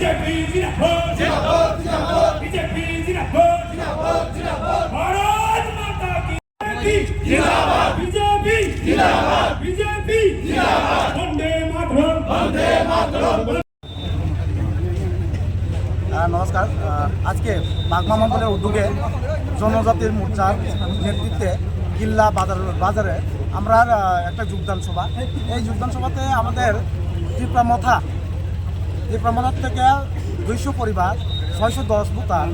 BJP জিন্দাবাদ জিন্দাবাদ জিন্দাবাদ বিজেপি জিন্দাবাদ জিন্দাবাদ জিন্দাবাদ ভারত মাতা কি জিন্দাবাদ বিজেপি জিন্দাবাদ বিজেপি জিন্দাবাদ বন্দে মাতরম বন্দে মাতরম। নমস্কার। আজকে বাগমা মণ্ডলের উদ্যোগে জনজাতির মোর্চার নেতৃত্বে কিল্লা বাজারে আমরা একটা যোগদান সভা। এই যোগদান সভাতে আমাদের ত্রিপুরা মথার থেকে 200 পরিবার 610 ভোটার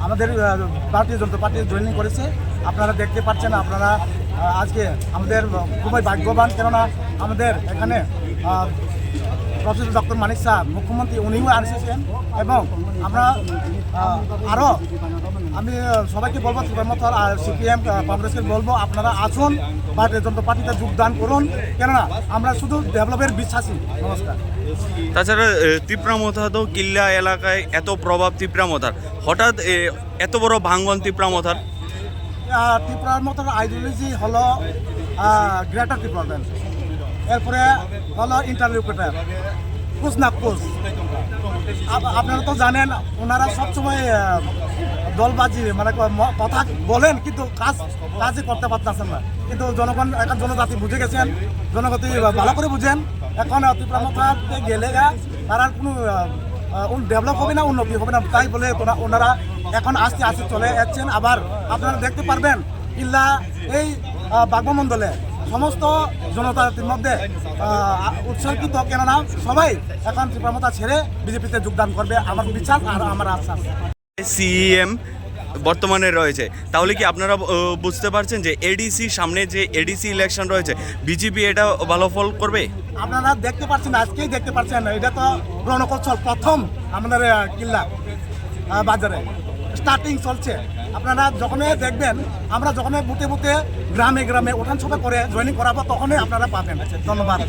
আমাদের ভারতীয় জনতা পার্টি জয়েনিং করেছে। আপনারা দেখতে পাচ্ছেন, আপনারা আজকে আমাদের খুবই ভাগ্যবান, কেননা আমাদের এখানে প্রফেসর ডক্টর মানিক স্যার মুখ্যমন্ত্রী উনিও এসেছেন। এবং আমরা আরও আমি সবাইকে বলবো, ত্রিপুরা আর সিপিএম কংগ্রেসকে বলবো, আপনারা আসুন ভারতীয় জনতা পার্টিতে যোগদান করুন, কেননা আমরা শুধু ডেভেলপের বিশ্বাসী। নমস্কার। তাছাড়া ত্রিপুরা মথা তো কিল্লা এলাকায় এত প্রভাব ত্রিপুরা মথার, হঠাৎ এত বড় ভাঙ্গন ত্রিপুরা মথার। ত্রিপুরার মতো আইডিওলজি হলো গ্রেটার ত্রিপুরা ব্যান্ড, এরপরে হলো ইন্টারলিউকেটার কুছ না কুছ। আপনারা তো জানেন, ওনারা সবসময় দলবাজি মানে কথা বলেন কিন্তু কাজই করতে পারতেছেন না। কিন্তু জনগণ এখন জনজাতি বুঝে গেছেন, জনগতি ভালো করে বুঝেন। এখন ত্রিপুরা মথাতে গেলে তারা কোনো ডেভেলপ হবে না, উন্নতি হবে না, তাই বলে ওনারা এখন আস্তে আস্তে চলে যাচ্ছেন। আবার আপনারা দেখতে পারবেন কিল্লা এই বাগমা মণ্ডলে সমস্ত জনতার মধ্যে উৎসাহিত, কেননা সবাই এখন ত্রিপুরা মথা ছেড়ে বিজেপিতে যোগদান করবে, আমার বিশ্বাস আর আমার আশ্বাস। সিএম বর্তমানে রয়েছে, তাহলে কি আপনারা বুঝতে পারছেন যে এডিসি সামনে যে এডিসি ইলেকশন রয়েছে, বিজেপি এটা ভালো ফল করবে? আপনারা দেখতে পাচ্ছেন, আজকেই দেখতে পাচ্ছেন, এটা তো রণকৌশল প্রথম আমাদের কিল্লা বাজারে স্টার্টিং চলছে। আপনারা যখনই দেখবেন, আমরা যখনই বুথে গ্রামে উঠান সভা করে জয়েনিং করাবো, তখনই আপনারা পাবেন। ধন্যবাদ।